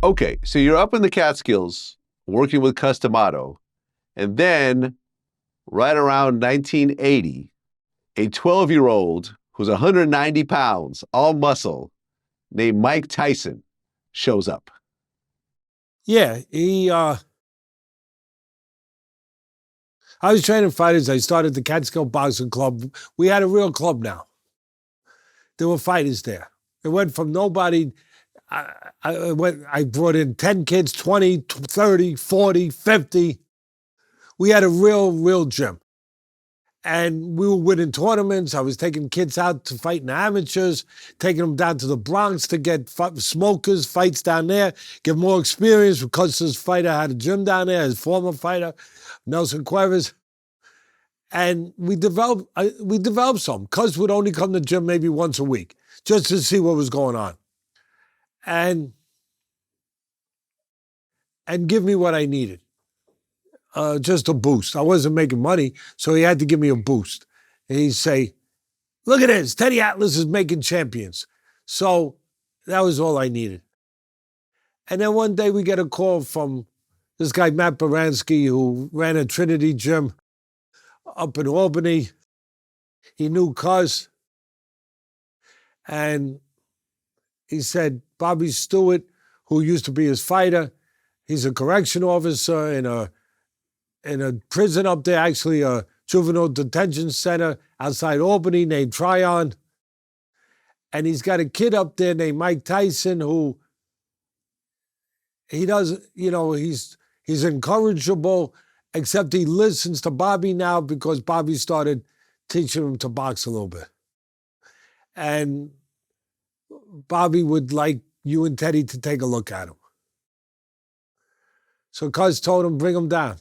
Okay, so you're up in the Catskills working with Cus D'Amato, and then right around 1980, a 12-year-old who's 190 pounds, all muscle, named Mike Tyson shows up. Yeah, I was training fighters. I started the Catskill Boxing Club. We had a real club now. There were fighters there. It went from nobody. I brought in 10 kids, 20, 30, 40, 50. We had a real gym. And we were winning tournaments. I was taking kids out to fight in amateurs, taking them down to the Bronx to get smokers, fights down there, get more experience because this fighter had a gym down there, his former fighter, Nelson Cuevas. And we developed some. Cuz would only come to the gym maybe once a week just to see what was going on. And give me what I needed. Just a boost. I wasn't making money, so he had to give me a boost. And he'd say, look at this, Teddy Atlas is making champions. So that was all I needed. And then one day we get a call from this guy, Matt Baranski, who ran a Trinity gym up in Albany. He knew Cus. And he said, Bobby Stewart, who used to be his fighter, he's a correction officer in a prison up there, actually a juvenile detention center outside Albany named Tryon. And he's got a kid up there named Mike Tyson who he's incorrigible, except he listens to Bobby now because Bobby started teaching him to box a little bit. And Bobby would like you and Teddy to take a look at him. So Cus told him, bring him down.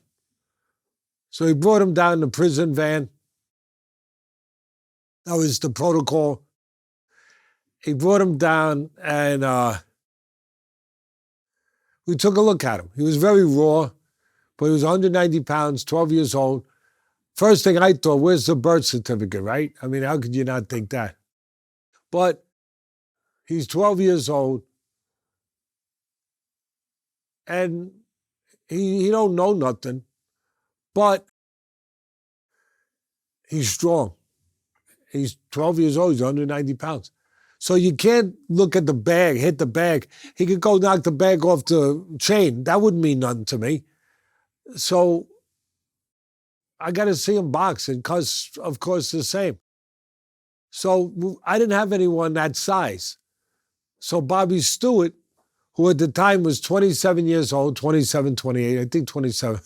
So he brought him down in the prison van. That was the protocol. He brought him down and we took a look at him. He was very raw, but he was 190 pounds, 12 years old. First thing I thought, where's the birth certificate, right? I mean, how could you not think that? But he's 12 years old and he don't know nothing. But he's strong. He's 12 years old. He's 190 pounds. So you can't look at the bag, hit the bag. He could go knock the bag off the chain. That wouldn't mean nothing to me. So I got to see him box, and Cus, of course, the same. So I didn't have anyone that size. So Bobby Stewart, who at the time was 27 years old, 27, 28, I think 27,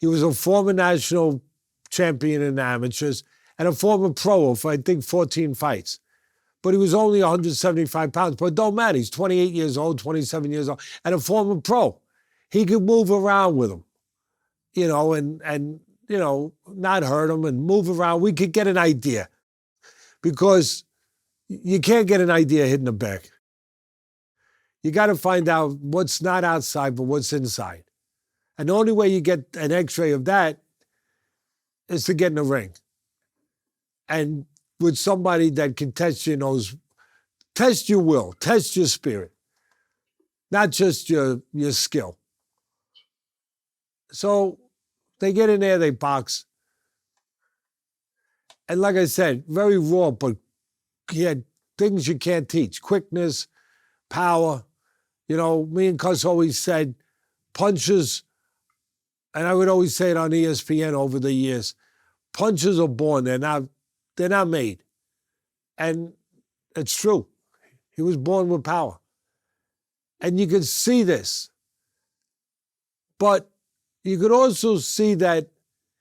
he was a former national champion in amateurs and a former pro for, I think, 14 fights. But he was only 175 pounds. But it don't matter. He's 28 years old, 27 years old, and a former pro. He could move around with him, and not hurt him and move around. We could get an idea because you can't get an idea hitting the bag. You got to find out what's not outside but what's inside. And the only way you get an x-ray of that is to get in the ring. And with somebody that can test test your will, test your spirit, not just your skill. So they get in there, they box. And like I said, very raw, but he had things you can't teach. Quickness, power. Me and Cus always said, punches, and I would always say it on ESPN over the years, punches are born, they're not made. And it's true. He was born with power. And you could see this. But you could also see that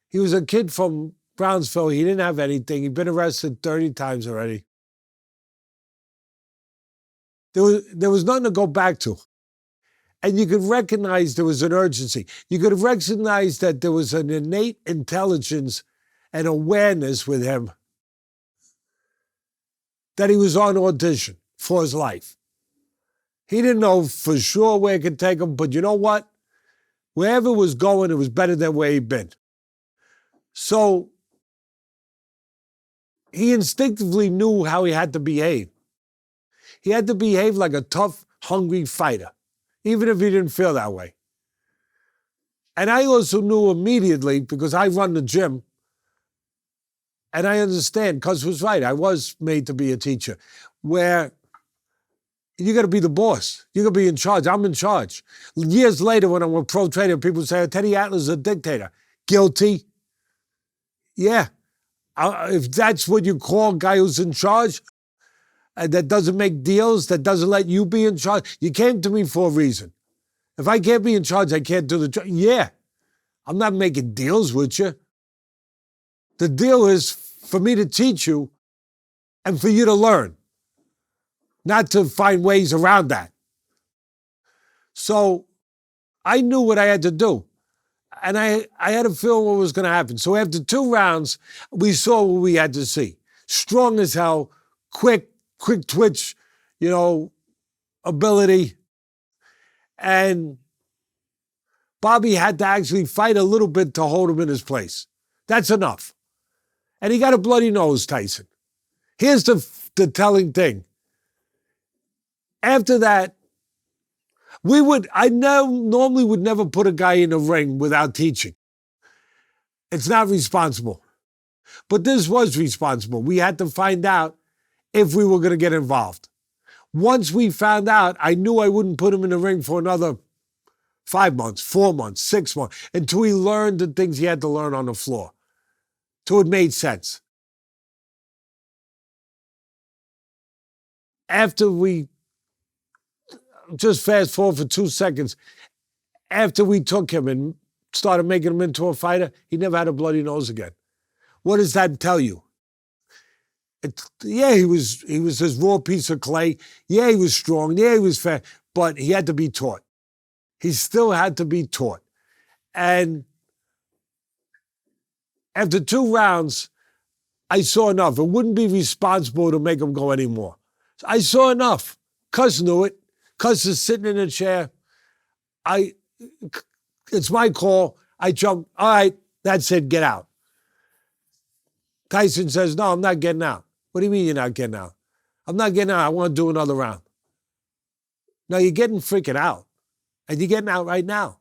he was a kid from Brownsville. He didn't have anything. He'd been arrested 30 times already. There was nothing to go back to. And you could recognize there was an urgency. You could recognize that there was an innate intelligence and awareness with him that he was on audition for his life. He didn't know for sure where it could take him, but you know what? Wherever it was going, it was better than where he'd been. So he instinctively knew how he had to behave. He had to behave like a tough, hungry fighter. even if he didn't feel that way. And I also knew immediately, because I run the gym, and I understand, Cus was right, I was made to be a teacher, where you got to be the boss. You got to be in charge. I'm in charge. Years later, when I'm a pro trader, people say, oh, Teddy Atlas is a dictator. Guilty. Yeah. If that's what you call a guy who's in charge, that doesn't make deals, that doesn't let you be in charge, you came to me for a reason. If I can't be in charge, I can't do the job. Yeah. I'm not making deals with you. The deal is for me to teach you and for you to learn, not to find ways around that. So I knew what I had to do. And I had a feeling what was going to happen. So after 2 rounds, we saw what we had to see. Strong as hell, quick twitch, ability. And Bobby had to actually fight a little bit to hold him in his place. That's enough. And he got a bloody nose, Tyson. Here's the telling thing. After that, I normally would never put a guy in a ring without teaching. It's not responsible. But this was responsible. We had to find out if we were going to get involved. Once we found out, I knew I wouldn't put him in the ring for another 5 months, 4 months, 6 months, until he learned the things he had to learn on the floor. Till it made sense. After we, just fast forward for 2 seconds, after we took him and started making him into a fighter, he never had a bloody nose again. What does that tell you? He was this raw piece of clay. Yeah, he was strong. Yeah, he was fat. But he had to be taught. He still had to be taught. And after 2 rounds, I saw enough. It wouldn't be responsible to make him go anymore. I saw enough. Cus knew it. Cus is sitting in a chair. It's my call. I jump. All right, that's it. Get out. Tyson says, no, I'm not getting out. What do you mean you're not getting out? I'm not getting out. I want to do another round. No, you're getting freaking out. And you're getting out right now.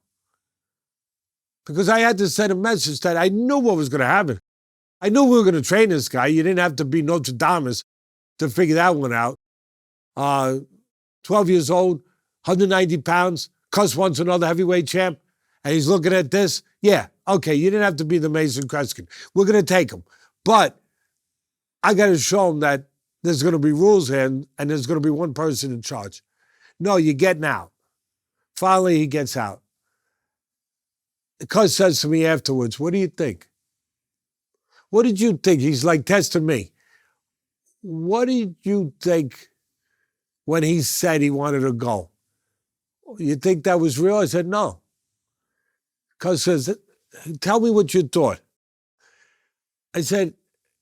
Because I had to send a message that I knew what was going to happen. I knew we were going to train this guy. You didn't have to be Notre Dame to figure that one out. 12 years old, 190 pounds, Cus wants another heavyweight champ, and he's looking at this. Yeah, okay, you didn't have to be the Mason Kreskin. We're going to take him. But I got to show him that there's going to be rules here, and there's going to be one person in charge. No, you're getting out. Finally, he gets out. Cus says to me afterwards, what do you think? What did you think? He's like testing me. What did you think when he said he wanted to go? You think that was real? I said, no. Cus says, tell me what you thought. I said,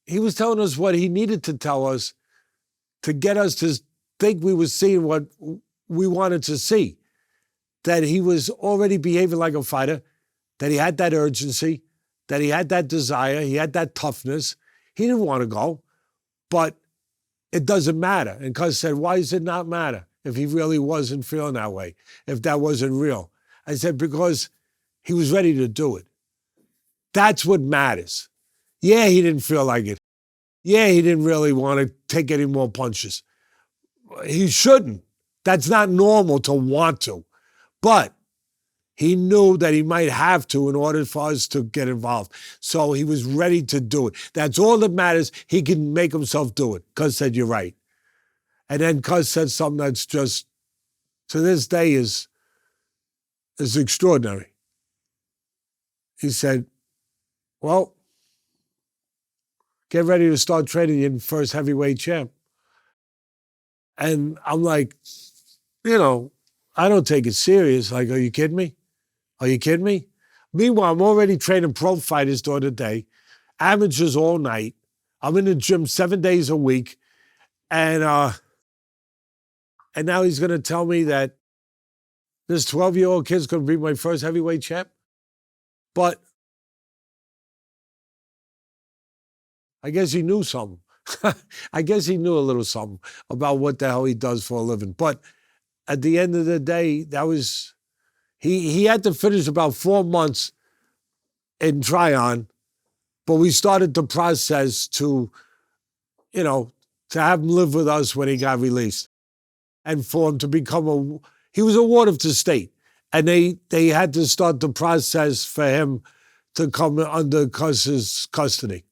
he was telling us what he needed to tell us to get us to think we were seeing what we wanted to see. That he was already behaving like a fighter, that he had that urgency, that he had that desire, he had that toughness. He didn't want to go, but it doesn't matter. And Cus said, why does it not matter if he really wasn't feeling that way, if that wasn't real? I said, because he was ready to do it. That's what matters. Yeah, he didn't feel like it. Yeah, he didn't really want to take any more punches. He shouldn't. That's not normal to want to. But he knew that he might have to in order for us to get involved. So he was ready to do it. That's all that matters. He can make himself do it. Cus said, you're right. And then Cus said something that's just, to this day, is extraordinary. He said, well, get ready to start training your first heavyweight champ. And I'm like, I don't take it serious. Like, are you kidding me? Are you kidding me? Meanwhile, I'm already training pro fighters during the day, amateurs all night. I'm in the gym 7 days a week. And now he's going to tell me that this 12-year-old kid's going to be my first heavyweight champ? But I guess he knew something. I guess he knew a little something about what the hell he does for a living. But at the end of the day, that was, he had to finish about 4 months in Tryon, but we started the process to, to have him live with us when he got released. And for him to become he was a ward of the state. And they had to start the process for him to come under Cus's custody.